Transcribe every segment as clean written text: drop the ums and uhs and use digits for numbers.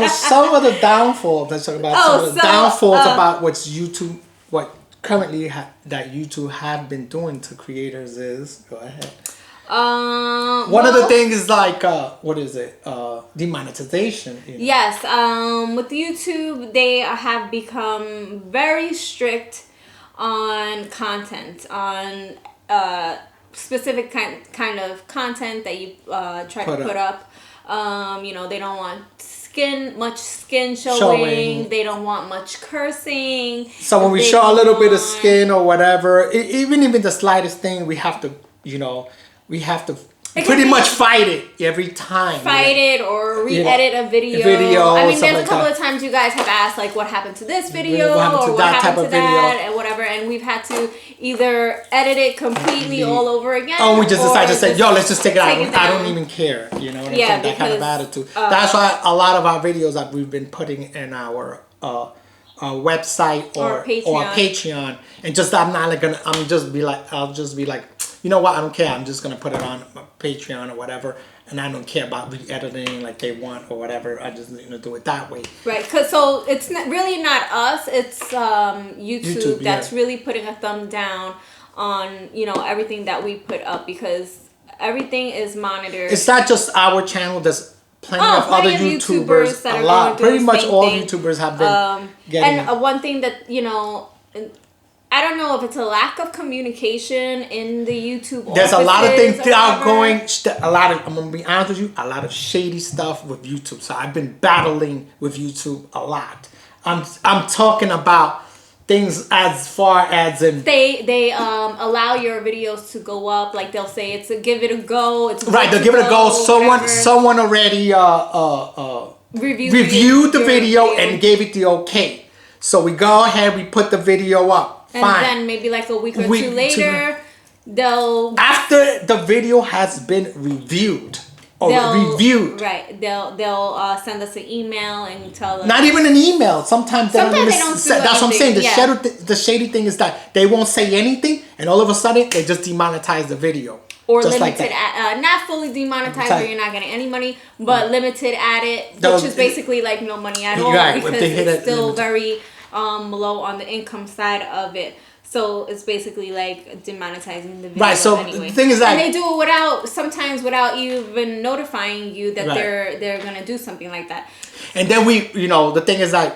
So some of the downfalls. Let's talk about some of the downfalls about what's YouTube. What currently that YouTube have been doing to creators is. Go ahead. One of the things is like what is it? Demonetization. You know? Yes. With YouTube, they have become very strict on content, on specific kind of content that you try to put up. You know, they don't want much skin showing. They don't want much cursing. So when we show a little bit of skin or whatever, even the slightest thing, we have to, you know, we have to pretty much fight it every time. Fight it or re-edit a video. I mean, there's a couple of times you guys have asked, like, what happened to this video? What happened to that? And whatever. And we've had to either edit it completely all over again. Oh, we just decided to say, yo, let's just take it out. I don't even care. You know what I'm saying? That kind of attitude. That's why a lot of our videos that we've been putting in our website or Patreon. And just, I'll just be like, you know what? I don't care. I'm just going to put it on Patreon or whatever. And I don't care about re-editing like they want or whatever. I just do it that way. Right. So it's really not us. It's YouTube that's really putting a thumb down on, you know, everything that we put up, because everything is monitored. It's not just our channel. There's plenty of other YouTubers that are going through pretty much all YouTubers have been getting. And one thing that, you know, I don't know if it's a lack of communication in the YouTube. There's a lot of things that are going. I'm gonna be honest with you. A lot of shady stuff with YouTube. So I've been battling with YouTube a lot. I'm talking about things as far as in they allow your videos to go up. Like they'll say give it a go. It's right. They'll give it a go. Someone already reviewed the video and gave it the okay. So we go ahead. We put the video up. And then maybe like a week or two later, they'll... After the video has been reviewed. Right. They'll send us an email and tell us... Not even an email. Sometimes they don't say... That's what I'm saying. The shady thing is that they won't say anything, and all of a sudden, they just demonetize the video. Or just limited not fully demonetized where you're not getting any money, but limited added, which is basically like no money at all. Right, because it's still very... low on the income side of it, so it's basically like demonetizing the video. Right. So anyway. The thing is that, and they do it sometimes without even notifying you that they're gonna do something like that. And then the thing is that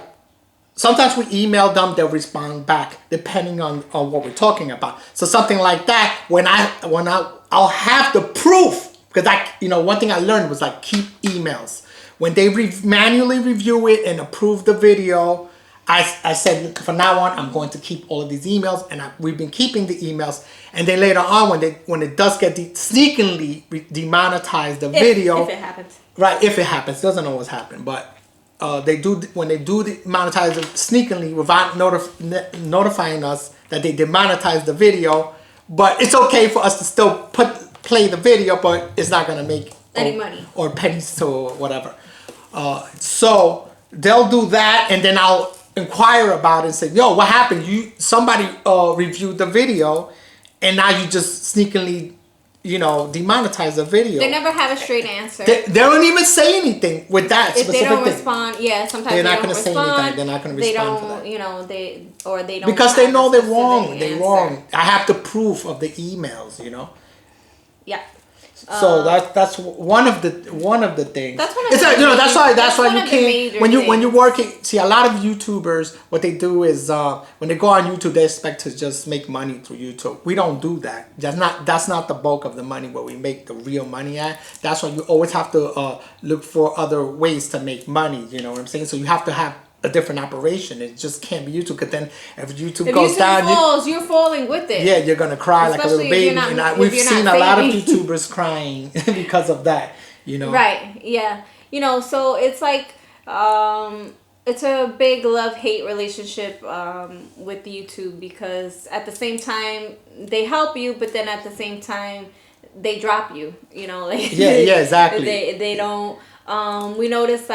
sometimes we email them, they'll respond back depending on what we're talking about. So something like that, when I'll have the proof, because one thing I learned was like keep emails when they manually review it and approve the video. I said, from now on, I'm going to keep all of these emails, and we've been keeping the emails. And then later on, when it does get sneakily demonetize the video, if it happens, right? If it happens, doesn't always happen, but when they do demonetize it sneakily without notifying us that they demonetize the video, but it's okay for us to still play the video, but it's not gonna make any money or pennies or whatever. So they'll do that, and then I'll inquire about it and say, yo, what happened? Somebody reviewed the video, and now you just sneakily, demonetize the video. They never have a straight answer. They don't even say anything with that if specific they don't thing. Respond, sometimes they're not going to say anything. They're not going to respond for that. They don't because they know they're wrong. They're wrong. I have the proof of the emails. Yeah. So that's one of the things. That's one of the that's why you can't when you're working. See, a lot of YouTubers, what they do is when they go on YouTube, they expect to just make money through YouTube. We don't do that. That's not the bulk of the money where we make the real money at. That's why you always have to look for other ways to make money. You know what I'm saying? So you have to have a different operation. It just can't be YouTube, because then if YouTube goes down, you're falling with it. Yeah, you're gonna cry like a little baby. We've seen a lot of YouTubers crying because of that. Right? Yeah. So it's like it's a big love-hate relationship with YouTube, because at the same time they help you, but then at the same time they drop you. Yeah, exactly. They don't. We notice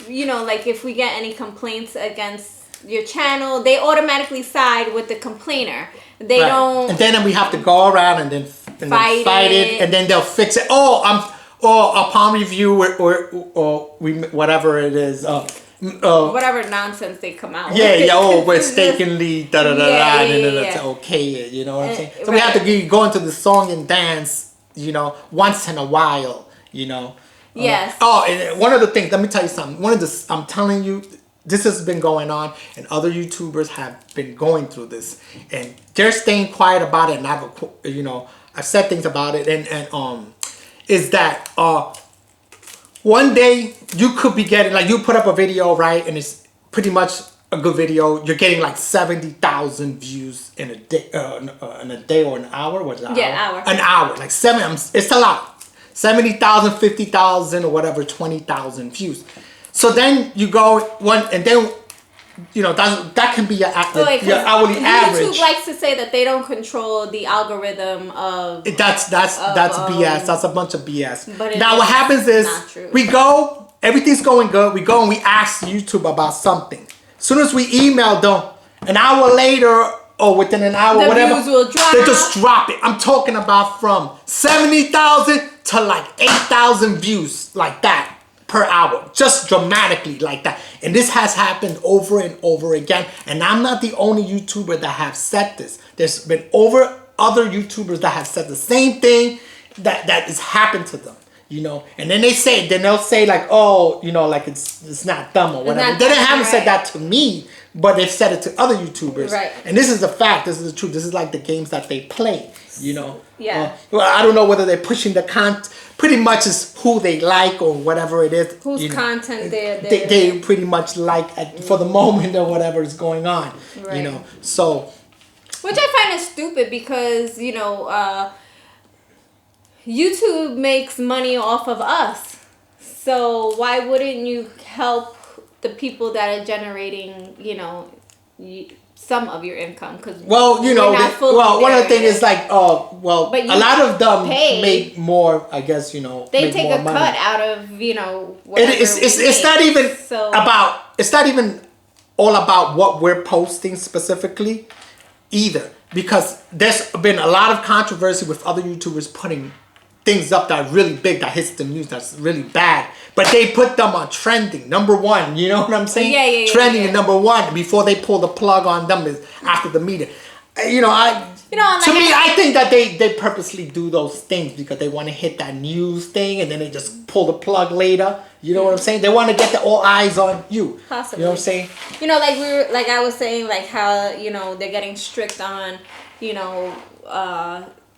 if we get any complaints against your channel, they automatically side with the complainer. They don't. And then we have to go around and then fight it, and then they'll fix it. or upon review or whatever it is. Whatever nonsense they come out with. Yeah, oh, mistakenly, da da da da, and then it's yeah. okay, you know what I'm saying? So Right. we have to go into the song and dance, once in a while, Yes. And one of the things, let me tell you something. I'm telling you, this has been going on, and other YouTubers have been going through this, and they're staying quiet about it. And I've said things about it, and is that one day you could be getting, like, you put up a video, right, and it's pretty much a good video. You're getting like 70,000 views in a day, or an hour. What's an hour? Yeah, hour. An hour, like it's a lot. 70,000, 50,000, or whatever, 20,000 views. So then you go and then that can be your hourly average. YouTube likes to say that they don't control the algorithm of. That's BS. That's a bunch of BS. But now what happens is not true. we go, everything's going good. We go and we ask YouTube about something. As soon as we email them, an hour later or within an hour, The whatever, views will drop. they just drop it. I'm talking about from 70,000 to like 8,000 views, like that, per hour, just dramatically like that. And this has happened over and over again. And I'm not the only YouTuber that have said this. There's been other YouTubers that have said the same thing that has happened to them. And then they'll say like, oh, like it's not them or whatever. They haven't said that to me, but they've said it to other YouTubers. Right. And this is the fact. This is the truth. This is like the games that they play. Yeah. Well, I don't know whether they're pushing the content. Pretty much is who they like or whatever it is. Whose content they pretty much like for the moment or whatever is going on. Right. So. Which I find is stupid because YouTube makes money off of us. So why wouldn't you help the people that are generating, some of your income? Because one of the things is like, but a lot of them make more. I guess they take a cut out of whatever it's not even about. It's not even all about what we're posting specifically either, because there's been a lot of controversy with other YouTubers putting things up that are really big, that hits the news, that's really bad, but they put them on trending number one. You know what I'm saying? Yeah. Trending is number one before they pull the plug on them is after the meeting. I think that they purposely do those things because they want to hit that news thing, and then they just pull the plug later. You know what I'm saying? They want to get all eyes on you. Possibly. You know what I'm saying? Like I was saying, like how they're getting strict on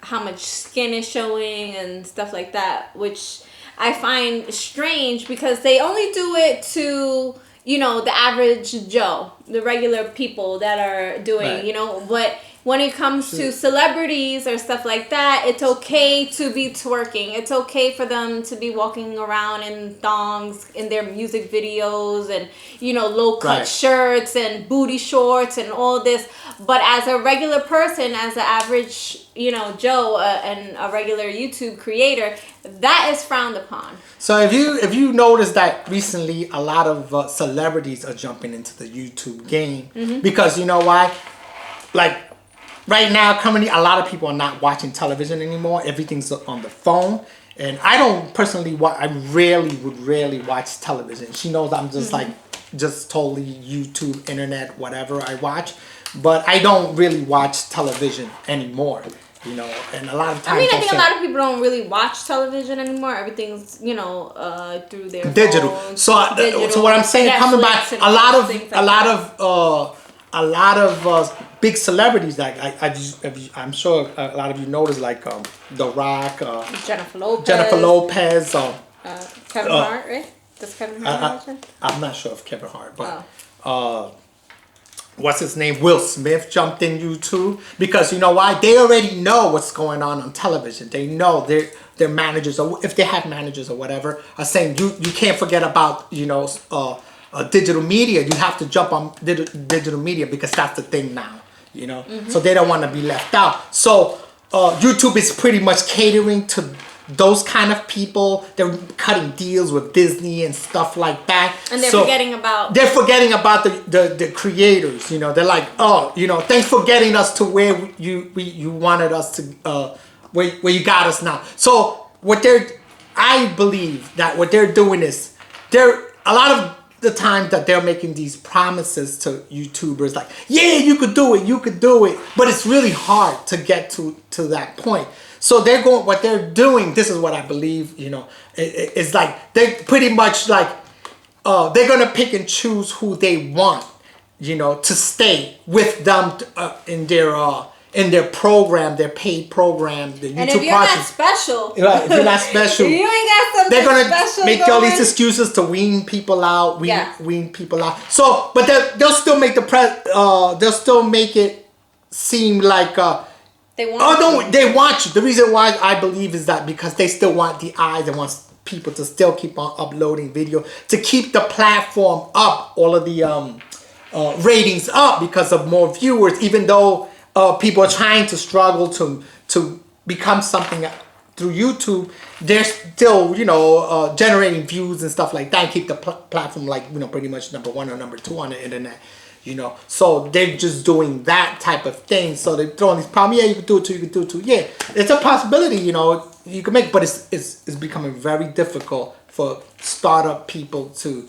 how much skin is showing and stuff like that, which I find strange because they only do it to the average Joe, the regular people that are doing right. But when it comes to celebrities or stuff like that, it's okay to be twerking. It's okay for them to be walking around in thongs in their music videos and, low cut right. shirts and booty shorts and all this. But as a regular person, as an average, Joe and a regular YouTube creator, that is frowned upon. So if you notice that recently a lot of celebrities are jumping into the YouTube game, because you know why? Like, right now, currently, a lot of people are not watching television anymore. Everything's on the phone. And I don't personally I rarely watch television. She knows I'm just just totally YouTube, internet, whatever I watch. But I don't really watch television anymore. And a lot of times. I think a lot of people don't really watch television anymore. Everything's, through their digital. phones, So what I'm saying, coming back, a lot of big celebrities, like I'm sure a lot of you noticed, like The Rock, Jennifer Lopez, Kevin Hart, right? Does Kevin Hart mention? I'm not sure of Kevin Hart, but what's his name? Will Smith jumped in YouTube because you know why? They already know what's going on television. They know their managers, or if they have managers or whatever, are saying you can't forget about digital media. You have to jump on digital media because that's the thing now. So they don't want to be left out. So YouTube is pretty much catering to those kind of people. They're cutting deals with Disney and stuff like that. And they're forgetting about the creators. They're like, oh, thanks for getting us to where you wanted us to, where you got us now. So what they're I believe that what they're doing is a lot of the time that they're making these promises to YouTubers like, yeah, you could do it, but it's really hard to get to that point. So what they're doing, this is what I believe, it's like they pretty much like they're gonna pick and choose who they want, to stay with them in their program, their paid program, the YouTube and if you're not special, right? If you're not special, if you ain't got something they're gonna special make going, all these excuses to wean people out, wean people out. So, but they'll still make they'll still make it seem like they want they want you. The reason why I believe is that because they still want the eyes and want people to still keep on uploading video to keep the platform up, all of the ratings up because of more viewers, even though people are trying to struggle to become something through YouTube. They're still, generating views and stuff like that and keep the platform like, pretty much number 1 or number 2 on the internet, So they're just doing that type of thing. So they're throwing these problems. Yeah, you can do it too. You can do it too. Yeah, it's a possibility, you can make, but it's becoming very difficult for startup people to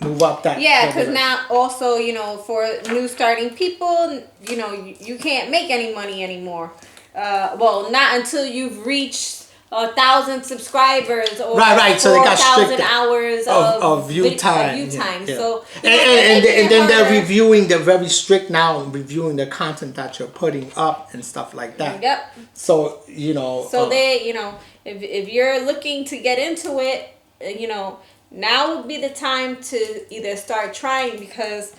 move up that. Yeah, because now also, for new starting people, you can't make any money anymore. Well, not until you've reached 1,000 subscribers or right. So they got 4,000 hours of view time. Yeah. So and then they're reviewing. They're very strict now in reviewing the content that you're putting up and stuff like that. Yep. So So they, if you're looking to get into it, now would be the time to either start trying because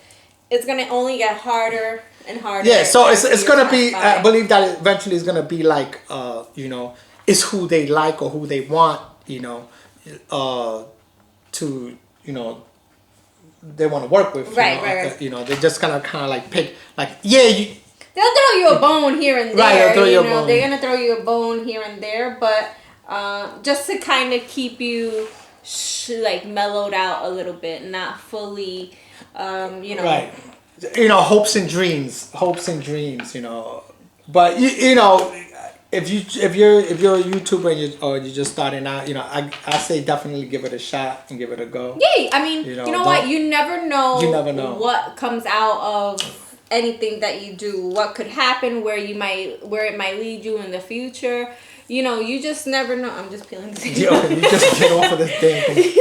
it's gonna only get harder and harder. Yeah, so it's gonna be. I believe that eventually it's gonna be like, it's who they like or who they want, to they want to work with. Right. They're just gonna kind of like pick, like, yeah, they'll throw you a bone here and there. Right, they'll throw you a bone. They're gonna throw you a bone here and there, but just to kind of keep you like mellowed out a little bit, not fully, Right. Hopes and dreams, But if you're a YouTuber and you're just starting out, I say definitely give it a shot and give it a go. Yeah, I mean, you know what? You never know. You never know what comes out of anything that you do. What could happen? Where it might lead you in the future. You just never know. I'm just peeling this. You just get off of this damn thing.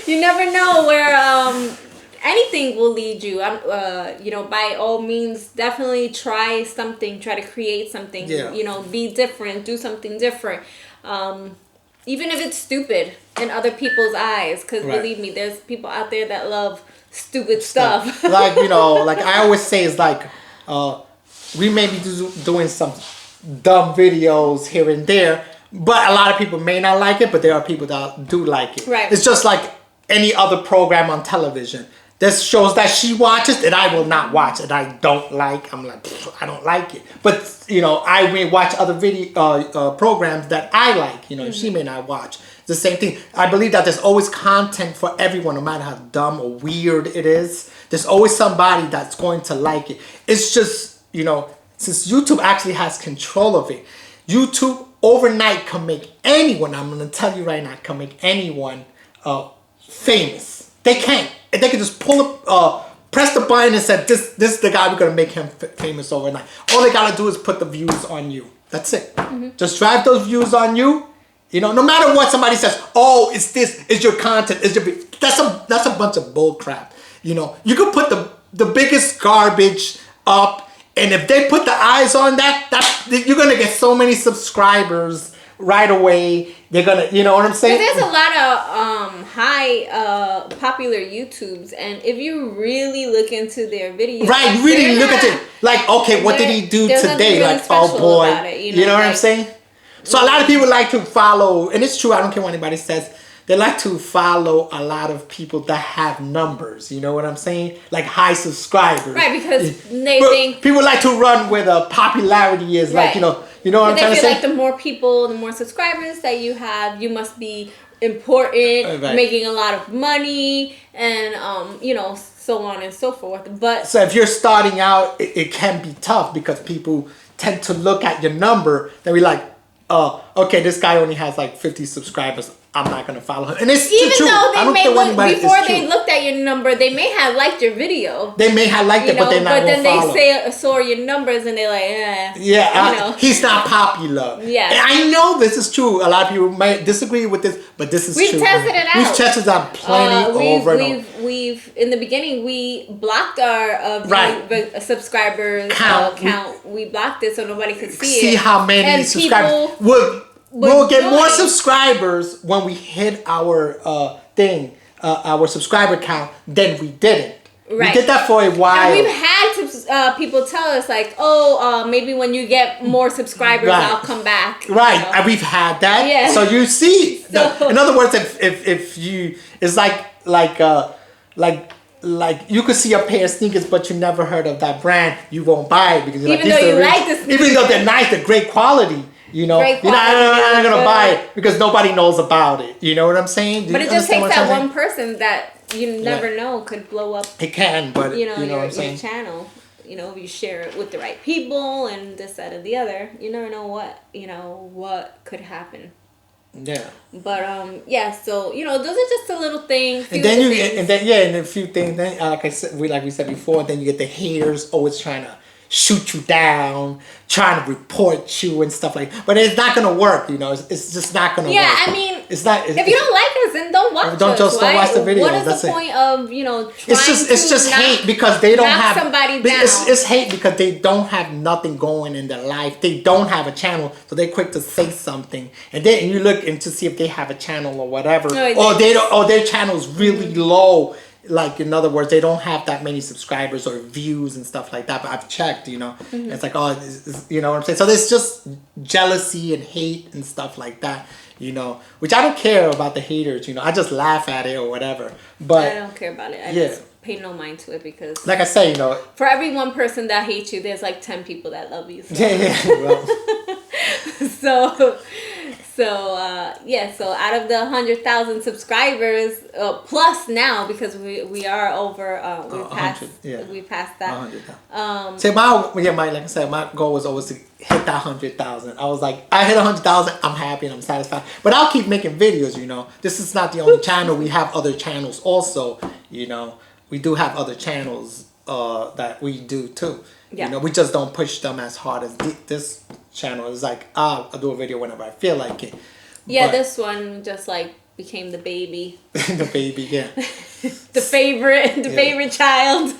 You never know where anything will lead you. By all means, definitely try something. Try to create something. Yeah. Be different. Do something different. Even if it's stupid in other people's eyes, because believe me, there's people out there that love stupid stuff. Like like I always say, it's like we may be doing some dumb videos here and there, but a lot of people may not like it, but there are people that do like it. Right. It's just like any other program on television. There's shows that she watches that I will not watch and I don't like. I'm like, I don't like it. But, I may watch other video programs that I like, she may not watch. It's the same thing. I believe that there's always content for everyone, no matter how dumb or weird it is. There's always somebody that's going to like it. It's just, since YouTube actually has control of it, YouTube overnight can make anyone, I'm going to tell you right now, can make anyone famous. They can. They can just pull up, press the button and say, this is the guy, we're going to make him famous overnight. All they got to do is put the views on you. That's it. Mm-hmm. Just drive those views on you. No matter what somebody says, oh, it's this, it's your content, that's a bunch of bull crap. You can put the biggest garbage up, and if they put the eyes on that you're gonna get so many subscribers right away. They're gonna, you know what I'm saying? There's a lot of high popular YouTubes, and if you really look into their videos, right, really look at it. Like, okay, what did he do today? Really like, oh boy, it, know what I'm saying? So a lot of people like to follow, and it's true. I don't care what anybody says. They like to follow a lot of people that have numbers. You know what I'm saying? Like high subscribers. Right, because they think people like to run where the popularity is. Right. Like, you know what I'm trying to say? Like the more people, the more subscribers that you have, you must be important, making a lot of money, and so on and so forth. But so if you're starting out, it can be tough because people tend to look at your number. They'll be like, okay, this guy only has like 50 subscribers. I'm not gonna follow him. And it's even true. though they I don't may care what look, anybody, before it's they true. looked at your number, they may have liked your video. They may have liked it, but they're not gonna follow. But then they saw your numbers and they're like, yeah, he's not popular. Yeah, and I know this is true. A lot of people might disagree with this, but this is true. We've tested it out. We've tested it out plenty over and over. We've in the beginning we blocked our subscribers count. We blocked it so nobody could see it. How many subscribers we'll get more subscribers when we hit our our subscriber count than we didn't. Right. We did that for a while. And we've had people tell us like, maybe when you get more subscribers, I'll come back. Right, and we've had that. Yeah. So you see, in other words, if you, it's like you could see a pair of sneakers, but you never heard of that brand, you won't buy it because you're even though you like the sneakers, even though they're nice, they're great quality. You're not gonna buy it because nobody knows about it. You know what I'm saying? But it just takes that one person that you never know could blow up. It can, but you know what I'm saying? Your channel. If you share it with the right people and this, that, and the other, you never know what could happen. Yeah. But so those are just a little thing. And then a few things. Then like we said before, then you get the haters always trying to shoot you down, trying to report you and stuff like that. But it's not gonna work, it's just not gonna work. I mean, it's not. If you don't like us, then don't watch us. Don't watch the video. What is the point of it's just hate because they don't have somebody down. It's hate because they don't have nothing going in their life. They don't have a channel, so they're quick to say something, and then you look to see if they have a channel or whatever, or their channel's really low. Like, in other words, they don't have that many subscribers or views and stuff like that. But I've checked, Mm-hmm. It's like, you know what I'm saying? So there's just jealousy and hate and stuff like that, which I don't care about the haters, I just laugh at it or whatever. But I don't care about it. I just pay no mind to it because, like I say, for every one person that hates you, there's like 10 people that love you. So. Well. So out of the 100,000 subscribers plus now, because we are over we passed that 100,000. So like I said, my goal was always to hit that 100,000. I was like, I hit 100,000, I'm happy and I'm satisfied. But I'll keep making videos. This is not the only channel. We have other channels also. We do have other channels that we do too. Yeah. We just don't push them as hard as this channel. Is like, I'll do a video whenever I feel like it. Yeah, this one just like became the baby. The baby, yeah. the favorite child.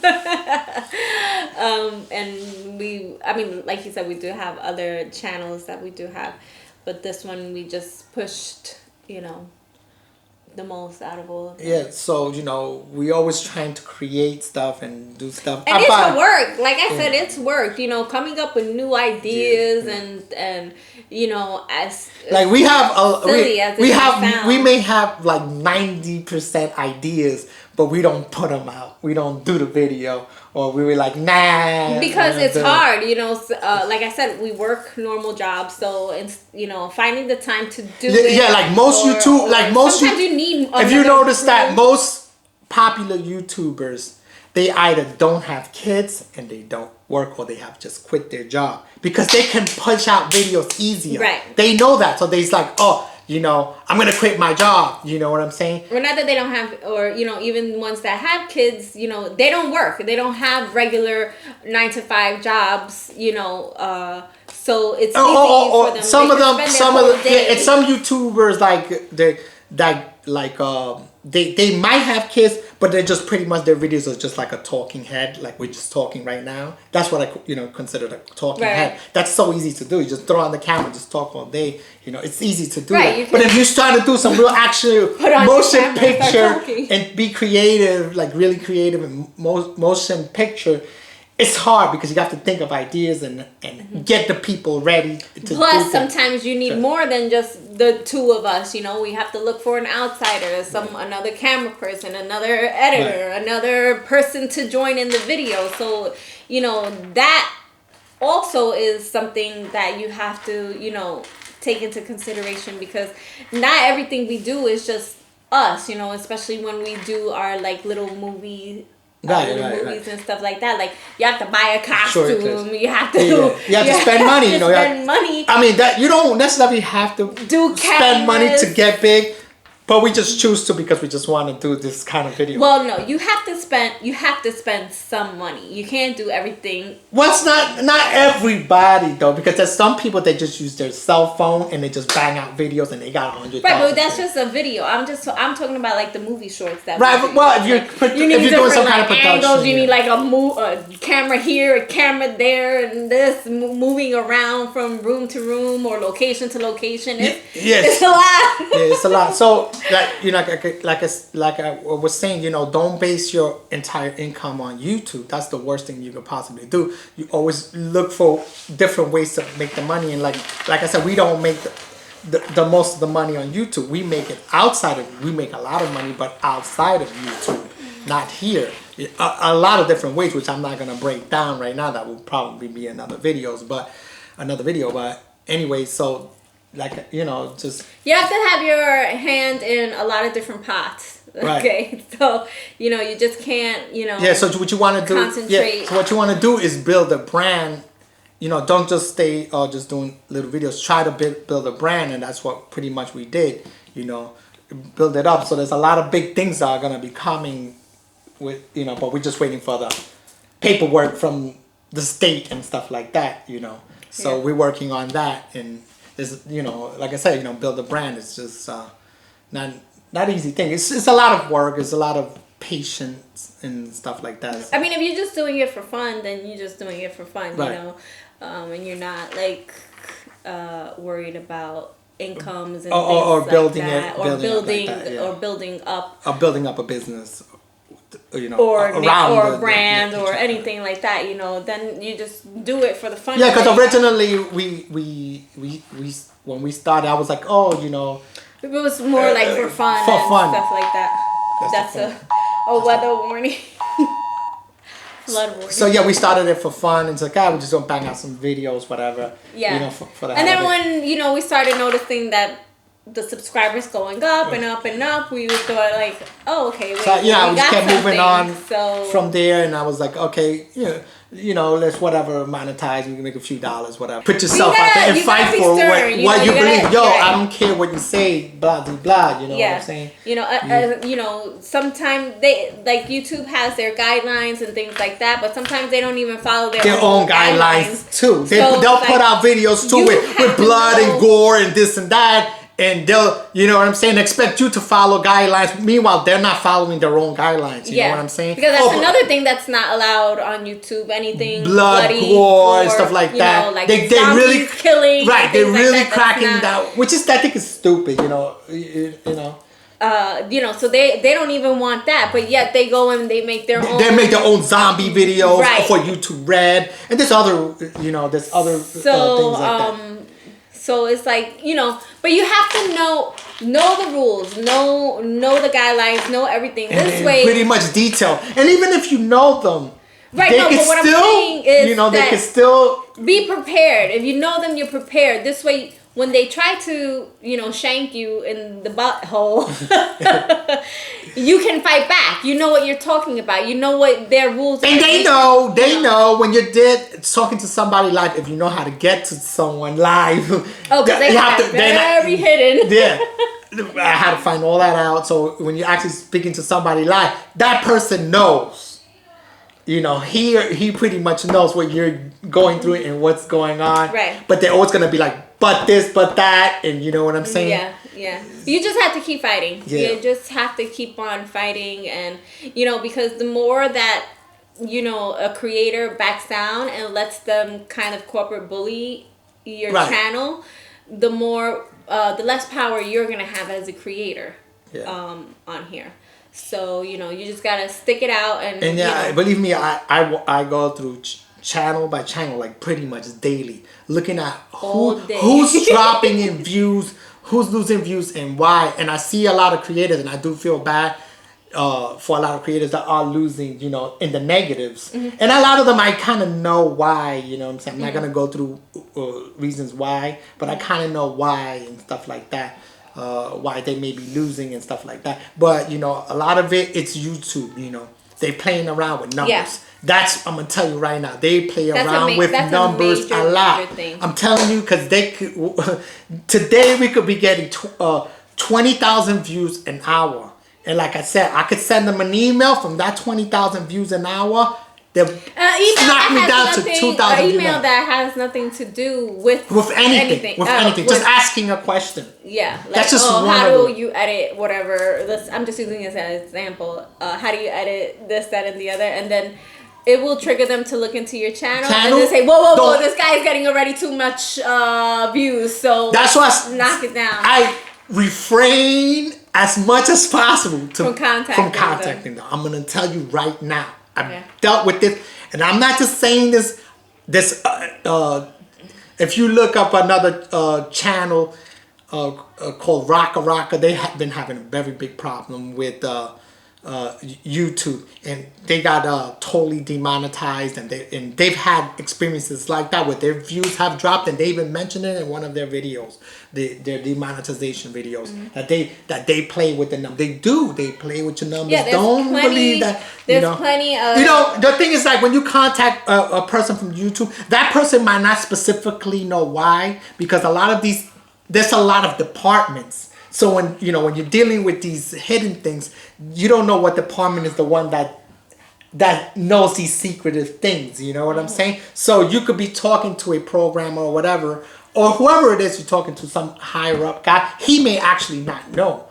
And like you said, we do have other channels that we do have, but this one we just pushed, the most out of all of them. Yeah, so we always trying to create stuff and do stuff. And it's work. Like I said, it's work. Coming up with new ideas and as like we have we may have like 90% ideas, but we don't put them out. We don't do the video, or we were like, nah. Because it's hard, like I said, we work normal jobs, so it's finding the time to do it. Yeah, like most sometimes you need. If you notice that most popular YouTubers, they either don't have kids and they don't work, or they have just quit their job because they can punch out videos easier. Right. They know that, so they's like, I'm gonna quit my job. You know what I'm saying? Or not that they don't have, or even ones that have kids, they don't work. They don't have regular 9-to-5 jobs. So it's easy for them. Some YouTubers they might have kids, but they're just pretty much, their videos are just like a talking head, like we're just talking right now. That's what I consider a talking head. That's so easy to do. You just throw on the camera, just talk all day. It's easy to do that. But if you're trying to do some real actual motion picture and be creative, like really creative and motion picture, it's hard because you have to think of ideas and get the people ready to Plus, sometimes you need more than just the two of us. We have to look for an outsider, another camera person, another editor, another person to join in the video. So, that also is something that you have to, take into consideration, because not everything we do is just us, especially when we do our like little movies and stuff like that. Like, you have to buy a costume. You have to spend money. Spend money. I mean, that you don't necessarily have to do spend money to get big. But we just choose to because we just want to do this kind of video. Well, no, you have to spend some money. You can't do everything. Well, it's not everybody though, because there's some people that just use their cell phone and they just bang out videos and they got 100,000. Right, but that's just a video. I'm talking about like the movie shorts that. Right, well, if you're doing some kind of production, angles, you need like a camera here, a camera there, and this moving around from room to room or location to location. It's a lot. Yeah, it's a lot. So, like I was saying, don't base your entire income on YouTube. That's the worst thing you could possibly do. You always look for different ways to make the money, and like I said, we don't make the most of the money on YouTube. We make it outside of. We make a lot of money, but outside of YouTube, not here. A lot of different ways, which I'm not gonna break down right now. That will probably be another video. But anyway, so. Like, just... You have to have your hand in a lot of different pots. Okay? Right. So, you just can't, Yeah, so what you want to do... Concentrate. Yeah, so what you want to do is build a brand. Don't just stay just doing little videos. Try to build a brand, and that's what pretty much we did. Build it up. So there's a lot of big things that are going to be coming with, but we're just waiting for the paperwork from the state and stuff like that, So we're working on that, and... Is like I said, build a brand. It's just not easy thing. It's a lot of work. It's a lot of patience and stuff like that. I mean, if you're just doing it for fun, then you're just doing it for fun, right. And you're not like worried about incomes and or things building like that, or building up a business. Or around a brand or anything like that, then you just do it for the fun. Yeah, because originally we when we started, I was like, it was more like for fun and stuff like that. That's a weather warning. Flood warning. So yeah, we started it for fun. It's like, we're just gonna bang out some videos, whatever. Yeah. For the and then when we started noticing that the subscribers going up and up and up, we would go like, oh, okay, wait, so, we just kept moving on from there, and I was like, okay, let's whatever monetize, we can make a few dollars, whatever. Put yourself out there and fight for what you believe. I don't care what you say, blah blah blah. What I'm saying? Sometimes they like YouTube has their guidelines and things like that, but sometimes they don't even follow their own guidelines too. They'll put out videos too with blood and gore and this and that. And they'll, what I'm saying, expect you to follow guidelines. Meanwhile, they're not following their own guidelines. You know what I'm saying? Because that's another thing that's not allowed on YouTube. Anything bloody, gore, and stuff like that. Like they really killing. Right, they're really cracking down, which is I think is stupid. So they don't even want that, but yet they go and they make their own. They make their own zombie videos for YouTube Red, and there's other things like that. So it's like, but you have to know the rules, know the guidelines, know everything. This way, pretty much detail. And even if you know them, right? But what I'm saying is, they can still be prepared. If you know them, you're prepared. This way, when they try to, shank you in the butthole, you can fight back. You know what you're talking about. You know what their rules are. And they know when you're talking to somebody live, if you know how to get to someone live. Oh, because they have to very hidden. Yeah. I had to find all that out. So when you're actually speaking to somebody live, that person knows. He pretty much knows what you're going through and what's going on. Right. But they're always gonna be like, but this, but that, and you know what I'm saying? Yeah. You just have to keep fighting. Yeah. You just have to keep on fighting, and because the more that a creator backs down and lets them kind of corporate bully your channel, the the less power you're gonna have as a creator on here. So you just gotta stick it out and believe me, I go through channel by channel like pretty much daily, looking at who's dropping in views, who's losing views, and why. And I see a lot of creators, and I do feel bad for a lot of creators that are losing, in the negatives. Mm-hmm. And a lot of them I kind of know why. What I'm saying? I'm not gonna go through reasons why, but I kind of know why and stuff like that. Why they may be losing and stuff like that. But, a lot of it's YouTube, They playing around with numbers. Yeah. That's, I'm going to tell you right now, they play around with numbers a lot. I'm telling you, because they could, today we could be getting 20,000 views an hour. And like I said, I could send them an email from that 20,000 views an hour. They'll knock me down to 2,000 views. Email that has nothing to do with anything. With anything. Just asking a question. Yeah. Like, that's just how do you edit whatever? I'm just using this as an example. How do you edit this, that, and the other? And then it will trigger them to look into your channel and then say, whoa, this guy's getting already too much views. So that's why knock it down. I refrain as much as possible from contacting them. I'm going to tell you right now. I've dealt with this, and I'm not just saying this. If you look up another channel called Rocka, they have been having a very big problem with YouTube, and they got totally demonetized, and they've had experiences like that where their views have dropped, and they even mentioned it in one of their videos, their demonetization videos, that they play with the numbers. They play with your numbers. Don't believe that. There's plenty of the thing is, like, when you contact a person from YouTube, that person might not specifically know why, because there's a lot of departments. So when you're dealing with these hidden things, you don't know what department is the one that knows these secretive things. You know what I'm saying? So you could be talking to a programmer or whatever, or whoever it is you're talking to, some higher up guy. He may actually not know.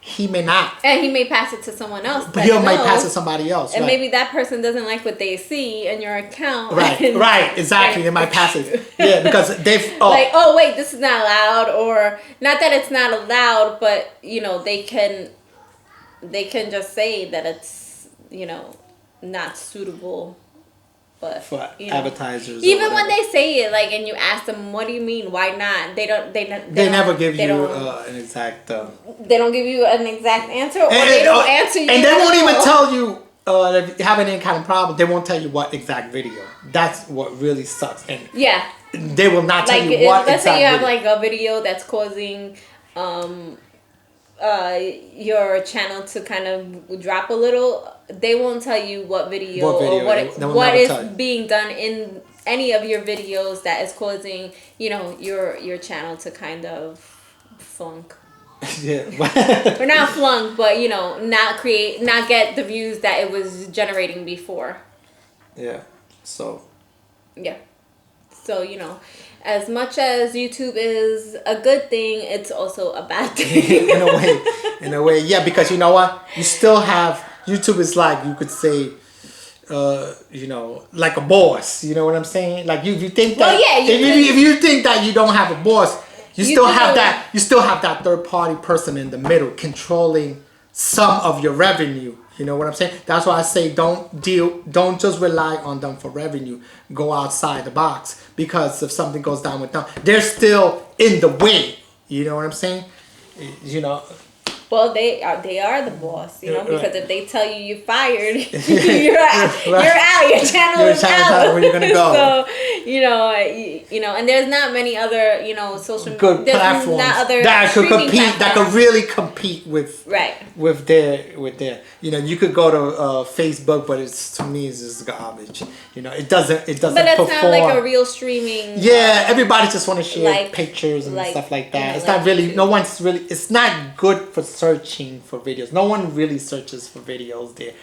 He may not. And he may pass it to someone else. But he might pass it to somebody else. And maybe that person doesn't like what they see in your account. Right, exactly. They might pass it. Yeah, because they've... like, oh, wait, this is not allowed. Or, not that it's not allowed, but, they can just say that it's, not suitable. But for advertisers, even when they say it, like, and you ask them, what do you mean, why not, they never give you an exact they don't give you an exact answer, or they don't answer you, and they won't even tell you if you have any kind of problem. They won't tell you what exact video. That's what really sucks. And they will not tell you what let's say you have video. like a video that's causing your channel to kind of drop a little. They won't tell you what video or what is being done in any of your videos that is causing your channel to kind of flunk. Or not flunk, but not get the views that it was generating before. So as much as YouTube is a good thing, it's also a bad thing. in a way, yeah, because you know what? You still have... YouTube is like, you could say, like a boss. You know what I'm saying? Like, you think that... if you think that you don't have a boss, you still have that third party person in the middle controlling some of your revenue. You know what I'm saying? That's why I say don't just rely on them for revenue. Go outside the box, because if something goes down with them, they're still in the way. You know what I'm saying? Well, they are the boss, because if they tell you you're fired, you're out. Your channel is out. Where you gonna go? So and there's not many other social good platforms that could compete, that could really compete with their. You could go to Facebook, but to me it's just garbage. It doesn't. But it's not like a real streaming. Yeah, everybody just want to share pictures and stuff like that. It's not really. No one's really. It's not good for searching for videos. No one really searches for videos there